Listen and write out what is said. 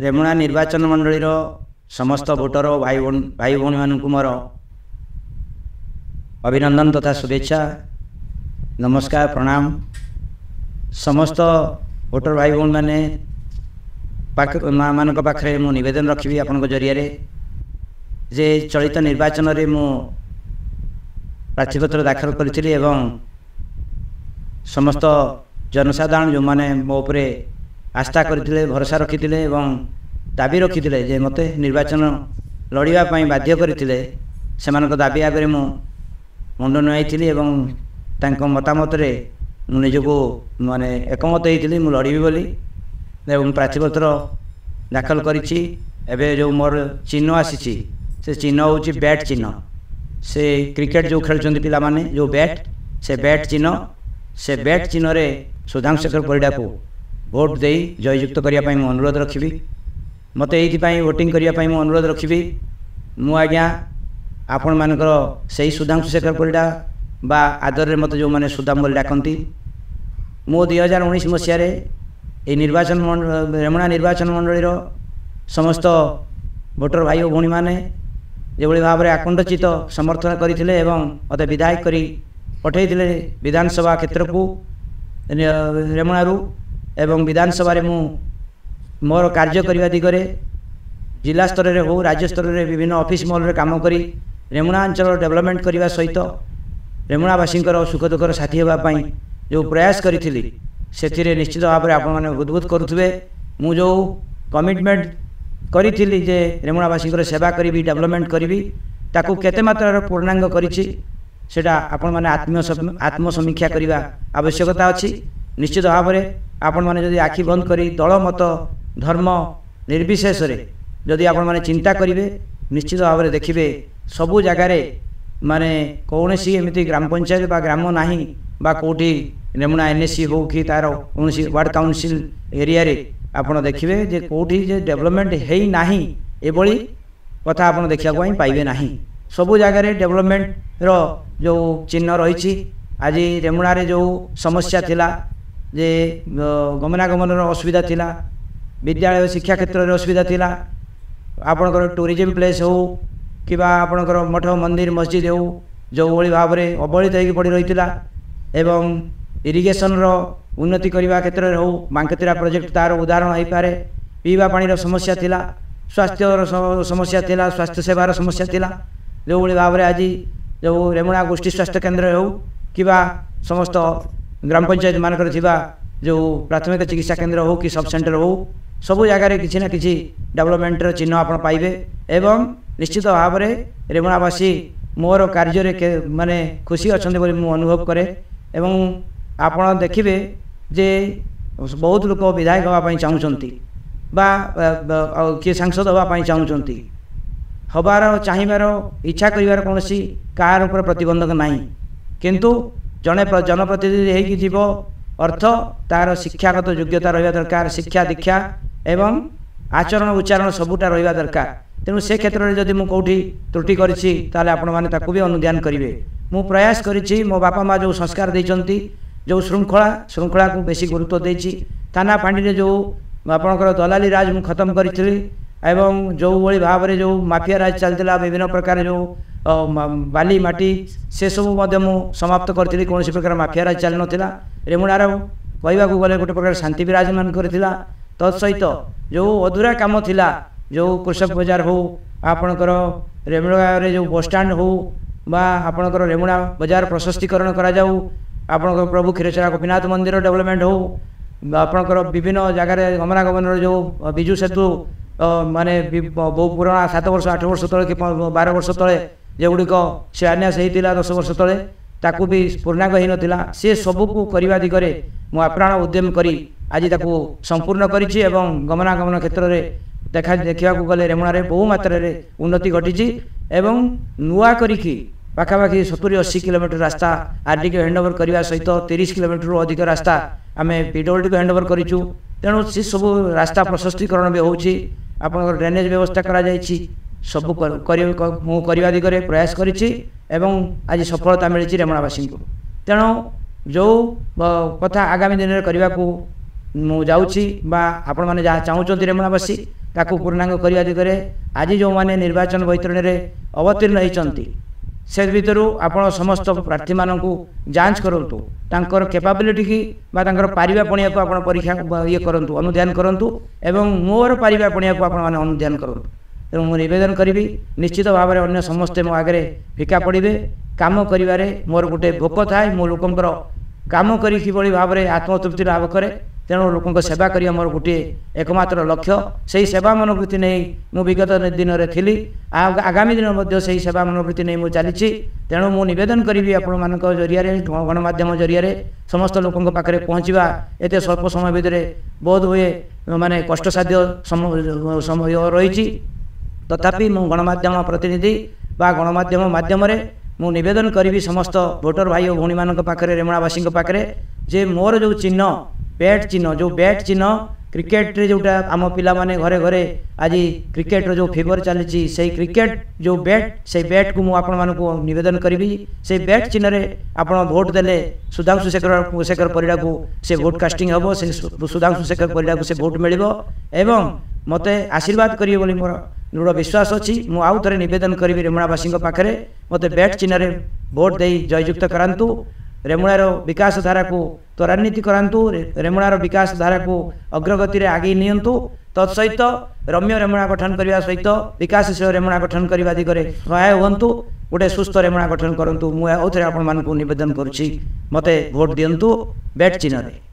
रेमुणा निर्वाचन मंडल समस्त भोटर भाई भौणी मानक मोर अभिनंदन तथा शुभेच्छा नमस्कार प्रणाम। समस्त भोटर भाई भौणी मैंने मान पाखे मु निवेदन रखी आपण जरिया जे चलित निर्वाचन रे मु प्रार्थीपत्र दाखल करी समस्त जनसाधारण जो मैंने मो उपरे आस्था करते भरोसा रखी दाबी रखी जे मत निर्वाचन लड़ाई बाध्य करते से दाबी आगे मु मुंड नुआई मतामत निजक माने एकमत होती मु लड़बी बोली प्रार्थीपत्र दाखल करी जो मोर चिन्ह आसी से चिन्ह हूँ बैट चिन्ह से क्रिकेट जो खेलुंट पिला माने जो बैट से बैट चिन्ह रे सुधांशु शेखर परिडा को भोट दे जययुक्त करने मु अनुरोध रखी मत ये वोटिंग करने मु अनुरोध रखी मु आज्ञा आपण मानकर से सुधांशु शेखर परिडा बा आदर रे मत जो मैंने सुदाम बोली डाकती मो 2019 मसीह निर्वाचन रेमुणा निर्वाचन मंडल समस्त भोटर भाई और भौणी मैंने जो भाव में आकुंठचित समर्थन करते मत विधायक करी पठे विधानसभा क्षेत्र को रेमुणारू एवं विधानसभा मु मोर कार्य करने दिगरे जिला स्तर में हो राज्य स्तर में विभिन्न ऑफिस मॉल काम करी रेमुणा अंचल डेवलपमेंट करने सहित रेमुणावासी सुख दुखर साथी होगापाई जो प्रयास करी से निश्चित भाव में आपने उद्बुद्ध करुवे मु जो कमिटमेंट करी जे रेमुणावासी सेवा करी डेवलपमेंट करी ताकू केते मात्रा पूर्णांग करी आपण मैंने आत्मसमीक्षा करने आवश्यकता अच्छी। निश्चित भाव में आपण मैंने जदि आखि बंद करी दल मत धर्म निर्विशेष जदि आपण मैंने चिंता करेंगे निश्चित भाव में देखिए सबू जगार माने कौन सी एमती ग्राम पंचायत बा ग्राम नाही बा कोठी रेमुणा एनएससी हो कि तार कौन वार्ड काउंसिल एरिया रे आपण देखिए जे कोठी जे डेवलपमेंट है नाही एभली कथा आपण देखा पाइबे नाही। सबू जगार डेवलपमेंट रो जो चिन्ह रही आज रेमुणा रे जो समस्या थिला जे गमनागमन असुविधा थिला विद्यालय शिक्षा क्षेत्र में असुविधा थिला आपणकर टूरिज्म प्लेस हो कि आपणकर मठ मंदिर मस्जिद हो जो भली भाव में अवहेलित होकर पड़ रही एवं इरिगेशन रो उन्नति करने क्षेत्र में हो मांकेतिरा प्रोजेक्ट तार उदाहरण हो पारे पीवा पानी समस्या थिला स्वास्थ्य समस्या थिला स्वास्थ्य सेवार समस्या थिला जो भली भाव में आज जो रेमुणा गोष्ठी स्वास्थ्य केन्द्र हो कि समस्त ग्राम पंचायत मानकर जो प्राथमिक चिकित्सा केन्द्र हो कि सब सेंटर हो सबू जगार किसी ना किसी डेवलपमेंट चिन्ह आप पाइबे एवं निश्चित भाव में रेमुणावासी मोर कार्य माने खुशी अच्छा मु अनुभव करे एवं आपण देखिए जे बहुत लोक विधायक होगापाई चाहूँगी बा किए सांसद होगापाई चाहूँगी हबार चाहबार इच्छा कर कौन कार उपर प्रतिबंधक नहीं किंतु जड़े जनप्रतिनिधि जीव अर्थ तार शिक्षागत योग्यता रहा दरकार शिक्षा दीक्षा एवं आचरण उच्चारण सबूटा रहा दरकार तेणु से क्षेत्र में जदि मुझे कौटी त्रुटि करी आपण मैंने भी अनुध्यान करेंगे मु प्रयास करी मो बापा माँ जो संस्कार देती जो श्रृंखला को बेसी गुरुत्व देती थाना फांडी जो आपणकर दलाली राज मु खत्म करी एवं जो भली भाव में जो माफिया राज चलता विभिन्न प्रकार जो बाली माटी से सब समाप्त करी कौन प्रकार माफिया राज चली नाला रेमुणार कहवाक गले गोटे प्रकार शांति विराजमान करथिला तत्सहित जो अधूरा काम थिला जो कृषक बजार हो आपणकर रेमुणा रे जो बस स्टाण्ड हो बा आपणकर रेमुणा बजार प्रशस्तीकरण करा जाऊ आपणकर प्रभु क्षीरचरा गोपीनाथ मंदिर डेवलपमेंट हो आपणकर विभिन्न जगार गमनागमन जो विजु सेतु माने बहु पुराना 7 वर्ष 8 वर्ष तले कि 12 वर्ष तले जेगुड़िक शिलान्यास होता 10 वर्ष तले ताकू भी पूर्णांग हो नाला सी सबको करने दिगरे मु आप्राण उद्यम करी आज ताकू संपूर्ण करी गमनागमन क्षेत्र में देखा गले रेमुणार बहु मात्रा उन्नति घटी एवं नुआ करी पाखापाखि 70-80 किलोमीटर रास्ता आरडी को हैंडओवर करने सहित 30 किलोमीटर अधिक रास्ता आम पीडब्ल्यूडी को हैंडओवर करूँ तेणु सी सब रास्ता प्रशस्तीकरण भी होची आप ड्रेनेज व्यवस्था करा जायछि सब करने दिगरे प्रयास करी आज सफलता मिली रेमुणावासी को तेणु जो कथा आगामी दिन में करने को जाऊँगी आपण मैंने जहाँ चाहूँगी रेमुणावासी ताकू पूर्णांग करने दिगरे आज जो मैंने निर्वाचन बैतरणी में अवतीर्ण होती से भितर आपण समस्त प्रार्थी मानक जांच करूँ तांकर कैपेबिलिटी की पारिबा पणिया को आपण परीक्षा ये करूँ अनुध्यान करूँ एवं मोर पारिबा पणिया को आपण माने अनुध्यान करूँ तेणु मुझे निवेदन करी निश्चित भाव में अन्य समस्ते मो आगे फिका पड़े काम कर मोर गोटे भोक थाए मो लोकंर काम करी भाव में आत्मतृप्ति लाभ करे तेणु लोक सेवा करिया मोर गोटे एकमात्र लक्ष्य से सेवा मनोवृत्ति नहीं मु विगत दिन में थी आगामी दिन से सेवा मनोवृत्ति नहीं मुझे चली तेणु मु निवेदन करी आपण मान जरिया गणमाध्यम जरिया समस्त लोकों पाखे पहुँचवा एत स्वल्प समय भितर बहुत हुए माने कष्टसाध्य समय रही तथापि मु गणमाध्यम प्रतिनिधि बा गणमाध्यम माध्यम मु निवेदन करी समस्त भोटर भाई और भौणी मान पाखे रेमुणावासी पाखे जे मोर जो चिन्ह बैट चिन्ह जो बैट चिन्ह क्रिकेट रे जोटा आम पिला माने घरे घरे आज क्रिकेट रो जो फेवर चली से क्रिकेट जो बैट से बैट को मुझे आपको निवेदन करी से बैट चिन्ह रे आप भोट देले सुधांशु शेखर परिड़ा को से भोट कास्टिंग हम से सुधांशु शेखर परिड़ा को से भोट मिल एवं मते आशीर्वाद करिए बोली मोर दृढ़ विश्वास अच्छी मु आउ थे निवेदन करी रेमुणावासी पाखे मत बैट चिन्ह रे भोट दे जययुक्त करांतु रेमुणार विकास धारा को त्वरान्वित करांतु रेमुणार विकास धारा को अग्रगति रे आगे नियंतु तत्सहित रम्य रेमुणा गठन करने सहित विकासशील रेमुणा गठन करने दिगरे सहाय हूँ गोटे सुस्थ रेमुणा गठन करूँ मुझे आउ थे आपण मानक निवेदन करुच्ची मते भोट दिंतु बैट चिन्ह रे।